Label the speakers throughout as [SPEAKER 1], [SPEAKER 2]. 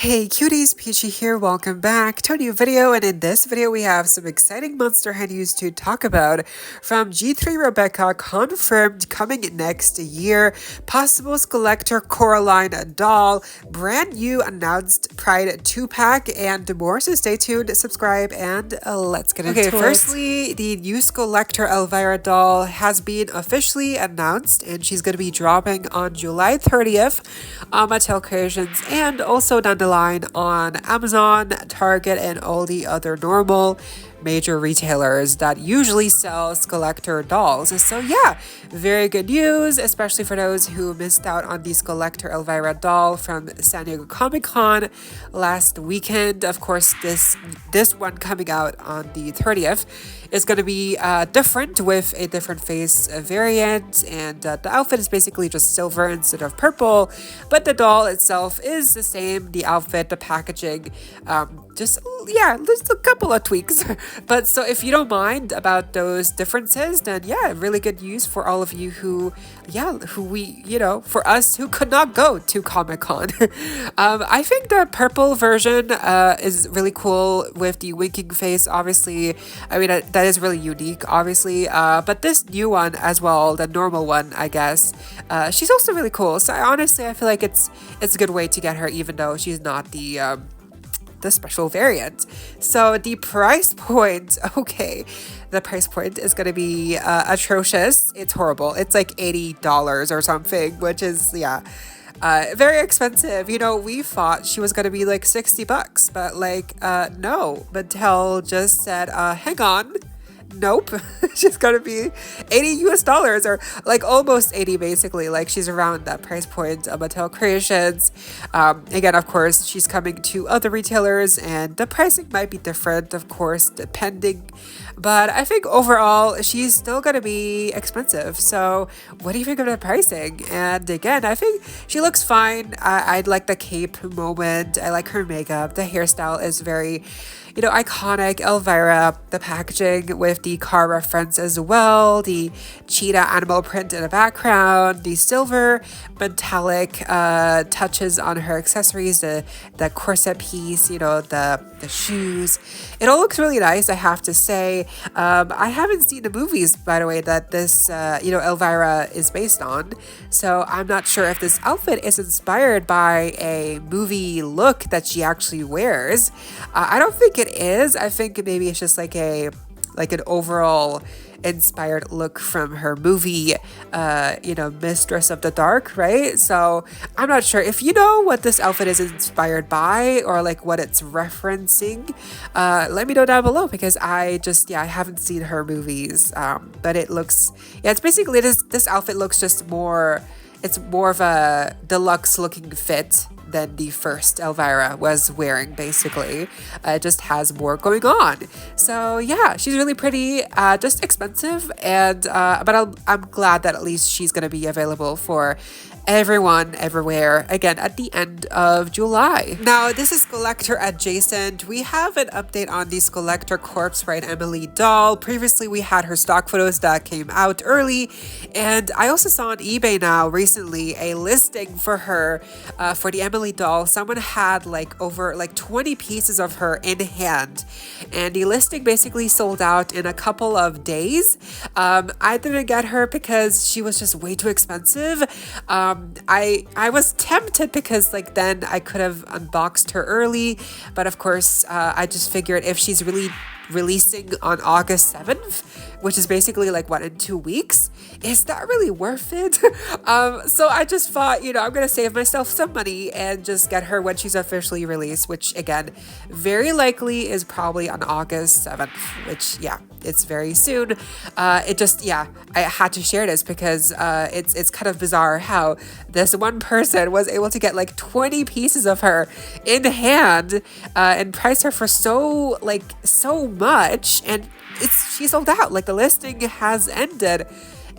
[SPEAKER 1] Hey cuties, PeachY here, welcome back to a new video, and in this video we have some exciting Monster High news to talk about. From G3 Robecca, confirmed coming next year, possible Skullector Coraline doll, brand new announced Pride 2-pack, and more, so stay tuned, subscribe, and let's get into it. Okay, firstly, the new Skullector Elvira doll has been officially announced, and she's going to be dropping on July 30th on Mattel Creations, and also down the line on Amazon, Target, and all the other normal major retailers that usually sell Skullector dolls. So yeah, very good news, especially for those who missed out on the Skullector Elvira doll from San Diego Comic-Con last weekend. Of course, this one coming out on the 30th is going to be different with a different face variant, and the outfit is basically just silver instead of purple, but the doll itself is the same, the outfit, the packaging, just a couple of tweaks. But so if you don't mind about those differences, then yeah, really good news for all of you for us who could not go to Comic-Con. I think the purple version is really cool with the winking face, obviously. I mean, that is really unique, obviously. But this new one as well, the normal one, I guess, she's also really cool. So honestly, I feel like it's a good way to get her, even though she's not the special variant. So the price point, okay, the price point is going to be atrocious. It's horrible. It's like $80 or something, which is, very expensive. You know, we thought she was going to be like $60, but like, no, Mattel just said, hang on. Nope, she's gonna be $80 or like almost 80 basically. Like she's around that price point of Mattel Creations. Again, of course, she's coming to other retailers and the pricing might be different, of course, depending. But I think overall, she's still gonna be expensive. So what do you think of the pricing? And again, I think she looks fine. I like the cape moment. I like her makeup. The hairstyle is very, iconic. Elvira, the packaging with the car reference as well, the cheetah animal print in the background, the silver metallic touches on her accessories, the corset piece, the shoes. It all looks really nice, I have to say. I haven't seen the movies, by the way, that this, Elvira is based on. So I'm not sure if this outfit is inspired by a movie look that she actually wears. I don't think it is. I think maybe it's just like an overall inspired look from her movie, Mistress of the Dark, right? So I'm not sure if you know what this outfit is inspired by or like what it's referencing. Let me know down below, because I haven't seen her movies. But it looks, it's basically this outfit looks just more, it's more of a deluxe looking fit than the first Elvira was wearing, basically. It just has more going on. So yeah, she's really pretty, just expensive, and but I'm glad that at least she's gonna be available for everyone, everywhere, again at the end of July. Now, this is Skullector adjacent. We have an update on the Skullector Corpse Bride Emily doll. Previously, we had her stock photos that came out early, and I also saw on eBay now recently a listing for her, for the Emily doll. Someone had over 20 pieces of her in hand, and the listing basically sold out in a couple of days. I didn't get her because she was just way too expensive. I was tempted because then I could have unboxed her early, but of course I just figured if she's really releasing on August 7th, which is basically in 2 weeks, is that really worth it? So I just thought, I'm gonna save myself some money and just get her when she's officially released, which again, very likely is probably on August 7th, which it's very soon. I had to share this because it's kind of bizarre how this one person was able to get 20 pieces of her in hand and price her for so much, and she sold out. The listing has ended,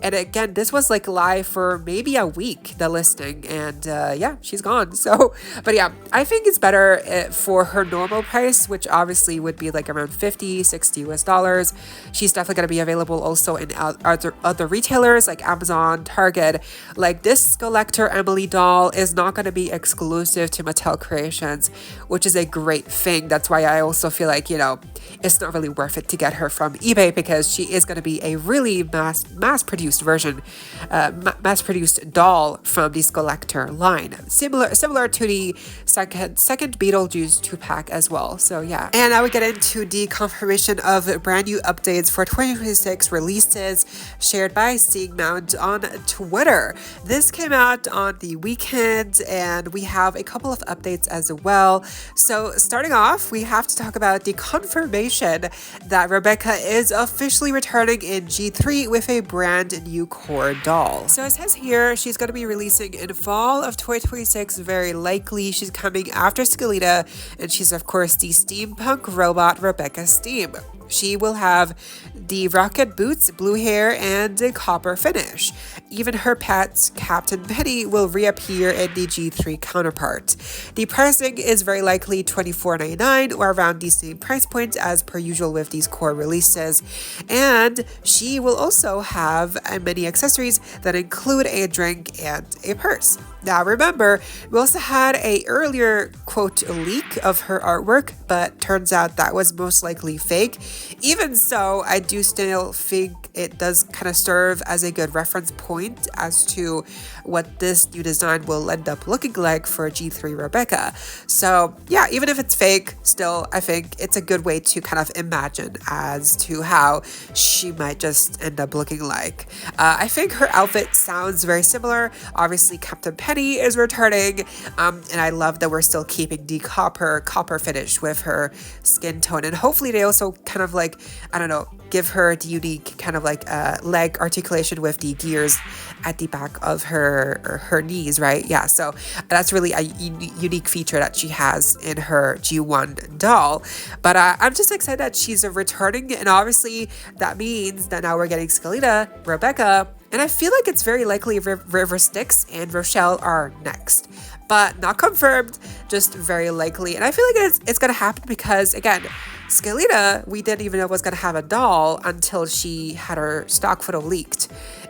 [SPEAKER 1] And again, this was like live for maybe a week, the listing, and yeah, she's gone. So, but yeah, I think it's better for her normal price, which obviously would be like around 50, 60 US dollars. She's definitely going to be available also in other retailers like Amazon, Target. Like this Skullector Emily doll is not going to be exclusive to Mattel Creations, which is a great thing. That's why I also feel like, you know, it's not really worth it to get her from eBay, because she is going to be a really mass-produced version, mass-produced doll from the Skullector line. Similar to the second Beetlejuice 2-pack as well. So yeah. And now we get into the confirmation of brand new updates for 2026 releases shared by Seeing Mount on Twitter. This came out on the weekend, and we have a couple of updates as well. So starting off, we have to talk about the confirmation that Robecca is officially returning in G3 with a brand new core doll. So it says here she's going to be releasing in fall of 2026, very likely. She's coming after Skelita, and she's of course the steampunk robot Robecca Steam. She will have the rocket boots, blue hair, and a copper finish. Even her pet, Captain Penny, will reappear in the G3 counterpart. The pricing is very likely $24.99 or around the same price point as per usual with these core releases. And she will also have many accessories that include a drink and a purse. Now remember, we also had a earlier quote leak of her artwork, but turns out that was most likely fake. Even so, I do still think it does kind of serve as a good reference point as to what this new design will end up looking like for G3 Robecca. So yeah, even if it's fake, still I think it's a good way to kind of imagine as to how she might just end up looking like. I think her outfit sounds very similar. Obviously, Captain Penny is returning, and I love that we're still keeping the copper finish with her skin tone, and hopefully they also kind of like, I don't know, give her the unique kind of like leg articulation with the gears at the back of her knees, right? Yeah, so that's really a unique feature that she has in her G1 doll. But I'm just excited that she's returning, and obviously that means that now we're getting Skelita, Robecca, and I feel like it's very likely River Styx and Rochelle are next. But not confirmed, just very likely. And I feel like it's going to happen because, again, Skelita, we didn't even know was going to have a doll until she had her stock photo leaked.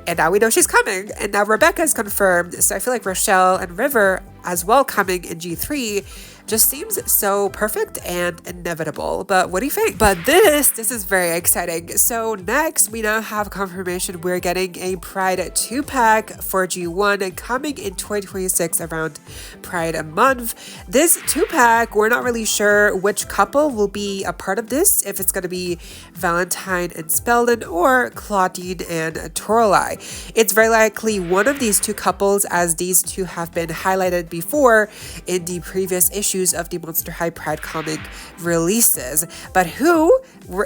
[SPEAKER 1] And now we know she's coming. And now Robecca is confirmed. So I feel like Rochelle and River as well coming in G3 just seems so perfect and inevitable. But what do you think? But this is very exciting. So next, we now have confirmation we're getting a Pride 2-pack for G1 coming in 2026 around Pride month. This 2-pack, we're not really sure which couple will be a part of this, if it's going to be Valentine and Spelden or Claudine and Torlai. It's very likely one of these two couples, as these two have been highlighted before in the previous issues of the Monster High Pride comic releases. But who?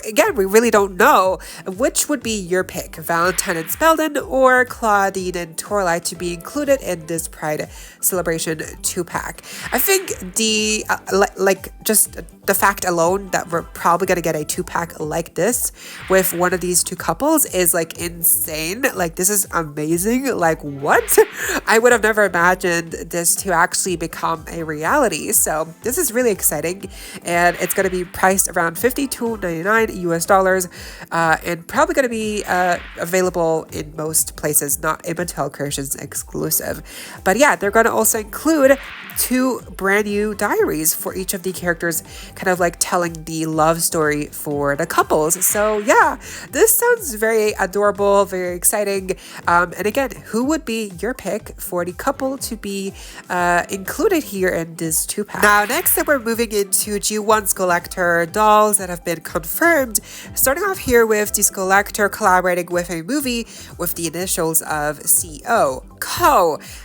[SPEAKER 1] Again, we really don't know. Which would be your pick? Valentine and Spelden or Claudine and Torlai to be included in this Pride Celebration 2-pack? I think the just the fact alone that we're probably gonna get a 2-pack like this with one of these two couples is like insane. Like, this is amazing. Like, what? I would have never imagined this to actually become a reality. So this is really exciting, and it's going to be priced around $52.99 US dollars, and probably going to be available in most places, not a Mattel Creations exclusive. But yeah, they're going to also include 2 brand new diaries for each of the characters, kind of like telling the love story for the couples. So yeah, this sounds very adorable, very exciting. And again, who would be your pick for the couple to be included here in this 2-pack? Now, next up, we're moving into G1 Skullector dolls that have been confirmed. Starting off here with the Skullector collaborating with a movie with the initials of CO.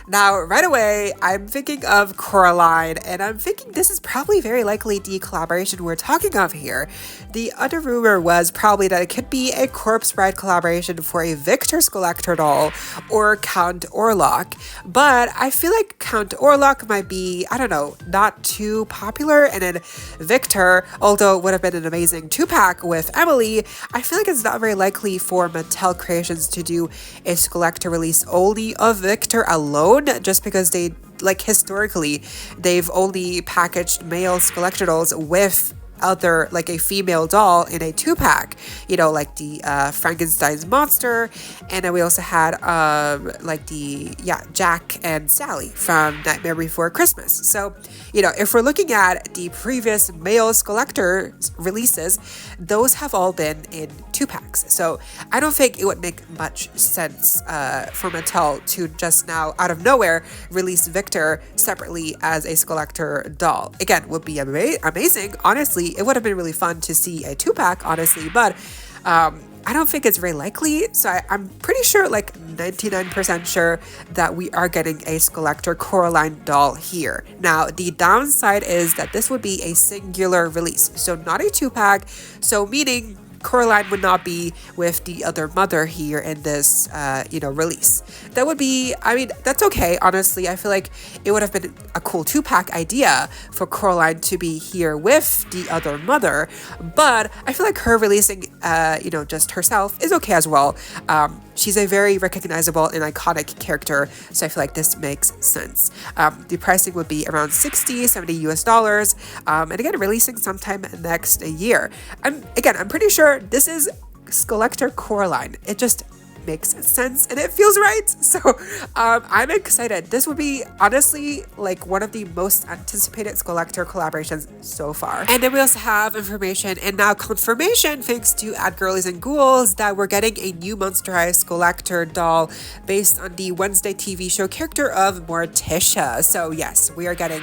[SPEAKER 1] Now, right away, I'm thinking of Coraline, and I'm thinking this is probably very likely the collaboration collaboration we're talking of here. The other rumor was probably that it could be a Corpse Bride collaboration for a Victor Skullector doll or Count Orlok. But I feel like Count Orlok might be, I don't know, not too popular. And then Victor, although it would have been an amazing 2-pack with Emily, I feel like it's not very likely for Mattel Creations to do a Skullector release only of Victor alone, just because they, like, historically, they've only packaged male Skullector dolls with other, like, a female doll in a 2-pack, you know, like the Frankenstein's monster, and then we also had like the Jack and Sally from Nightmare Before Christmas. So, you know, if we're looking at the previous male Skullector releases, those have all been in 2-packs. So I don't think it would make much sense for Mattel to just now out of nowhere release Victor separately as a Skullector doll. Again, would be amazing, honestly. It would have been really fun to see a 2-pack, honestly, but I don't think it's very likely. So I'm pretty sure, like 99% sure, that we are getting a Skullector Coraline doll here. Now, the downside is that this would be a singular release, so not a 2-pack, so meaning Coraline would not be with the other mother here in this, release. That would be, I mean, that's okay, honestly. I feel like it would have been a cool 2-pack idea for Coraline to be here with the other mother, but I feel like her releasing, just herself is okay as well. She's a very recognizable and iconic character, so I feel like this makes sense. The pricing would be around $60-$70 US, and again, releasing sometime next year. I'm pretty sure this is Skullector Coraline. It just makes sense and it feels right. So I'm excited. This would be honestly like one of the most anticipated Skullector collaborations so far. And then we also have information and now confirmation, thanks to @Girlies and Ghouls, that we're getting a new Monster High Skullector doll based on the Wednesday TV show character of Morticia. So yes, we are getting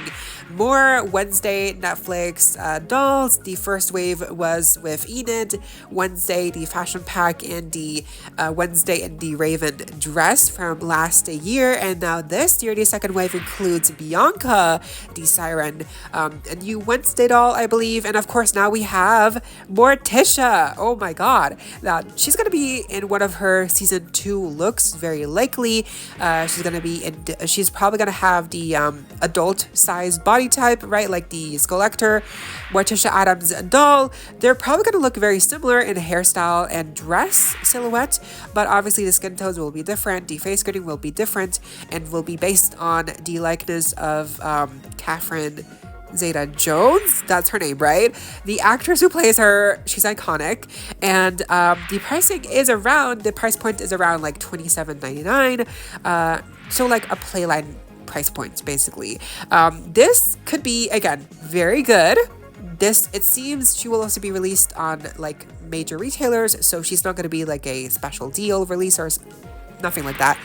[SPEAKER 1] more Wednesday Netflix dolls. The first wave was with Enid, Wednesday the fashion pack, and the Wednesday in the Raven dress from last year, and now this year the second wave includes Bianca the Siren, a new Wednesday doll, I believe, and of course now we have Morticia. Oh my god, now she's gonna be in one of her season 2 looks, very likely. She's probably gonna have the adult size body type, right, like the Skullector Morticia Addams doll. They're probably gonna look very similar in hairstyle and dress silhouette, but obviously the skin tones will be different, the face grading will be different, and will be based on the likeness of Catherine Zeta-Jones, that's her name, right? The actress who plays her, she's iconic, and the price point is around like $27.99, so like a Playline price point, basically. This could be, again, very good. It seems she will also be released on like major retailers, so she's not going to be like a special deal release or nothing like that.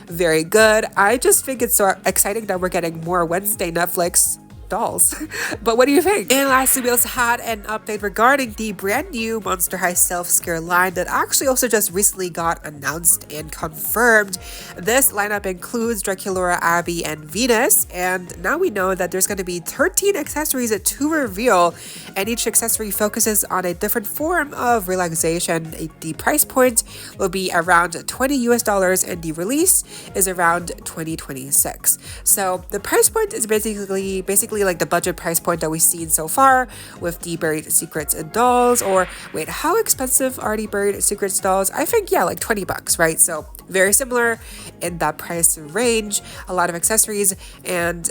[SPEAKER 1] Very good. I just think it's so exciting that we're getting more Wednesday Netflix dolls. But what do you think? And lastly, we also had an update regarding the brand new Monster High Self-Scare line that actually also just recently got announced and confirmed. This lineup includes Draculaura, Abby, and Venus, and now we know that there's going to be 13 accessories to reveal, and each accessory focuses on a different form of relaxation. The price point will be around $20 US, and the release is around 2026. So the price point is basically like the budget price point that we've seen so far with the Buried Secrets dolls. Or wait, how expensive are the Buried Secrets dolls? I think, yeah, like $20, right? So very similar in that price range, a lot of accessories, and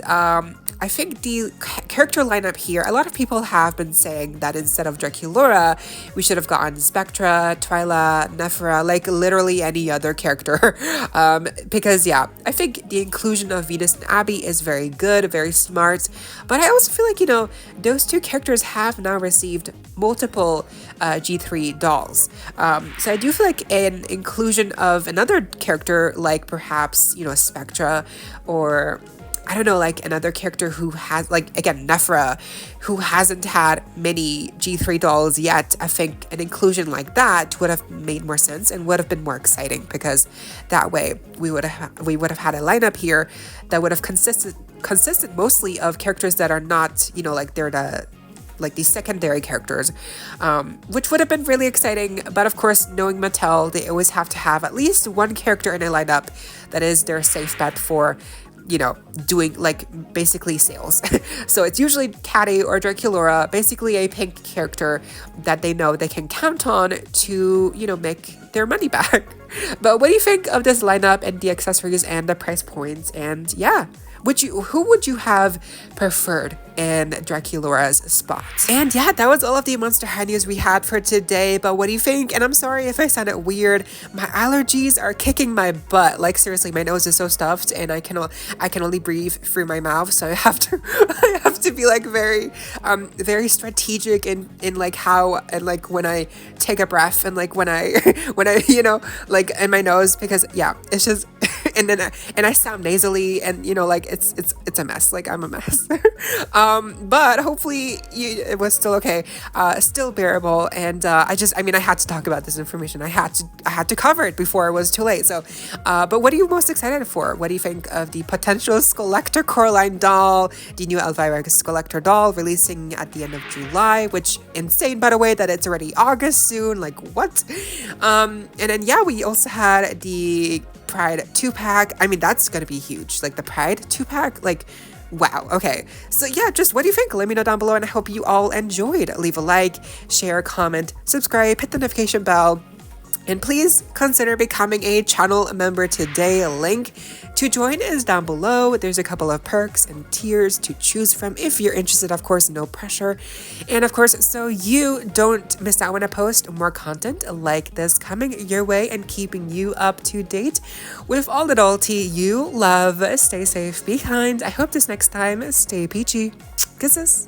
[SPEAKER 1] I think the character lineup here, a lot of people have been saying that instead of Draculaura, we should have gotten Spectra, Twyla, Nephra, like literally any other character. Because yeah, I think the inclusion of Venus and Abby is very good, very smart. But I also feel like, those two characters have now received multiple G3 dolls. So I do feel like an inclusion of another character, like perhaps, Spectra, or I don't know, like another character who has, like, again, Nephra, who hasn't had many G3 dolls yet. I think an inclusion like that would have made more sense and would have been more exciting, because that way we would have had a lineup here that would have consisted mostly of characters that are not, like they're the like these secondary characters, which would have been really exciting. But of course, knowing Mattel, they always have to have at least one character in a lineup that is their safe bet for, you know, doing like basically sales. So it's usually Caddy or Draculaura, basically a pink character that they know they can count on to, you know, make their money back. But what do you think of this lineup and the accessories and the price points? And yeah, who would you have preferred in Draculaura's spot? And yeah, that was all of the Monster High news we had for today. But what do you think? And I'm sorry if I sounded weird. My allergies are kicking my butt. Like seriously, my nose is so stuffed, and I can only breathe through my mouth. So I have to be like very strategic in like how and like when I take a breath and like when I you know, like in my nose, because yeah, it's just and then I sound nasally, and you know, like it's a mess. Like I'm a mess. But hopefully it was still okay, still bearable. And I had to talk about this information. I had to cover it before it was too late. So, but what are you most excited for? What do you think of the potential Skullector Coraline doll, the new Elvira Skullector doll releasing at the end of July? Which insane, by the way, that it's already August soon. Like what? And then yeah, we also had the Pride 2-pack. I mean, that's gonna be huge. Like the Pride 2-pack, like wow. Okay, so yeah, just what do you think? Let me know down below, and I hope you all enjoyed. Leave a like, share, comment, subscribe, hit the notification bell, and please consider becoming a channel member today. Link to join is down below. There's a couple of perks and tiers to choose from if you're interested. Of course, no pressure. And of course, so you don't miss out when I post more content like this coming your way and keeping you up to date with all the adulty you love. Stay safe, be kind. I hope this next time, stay peachy. Kisses.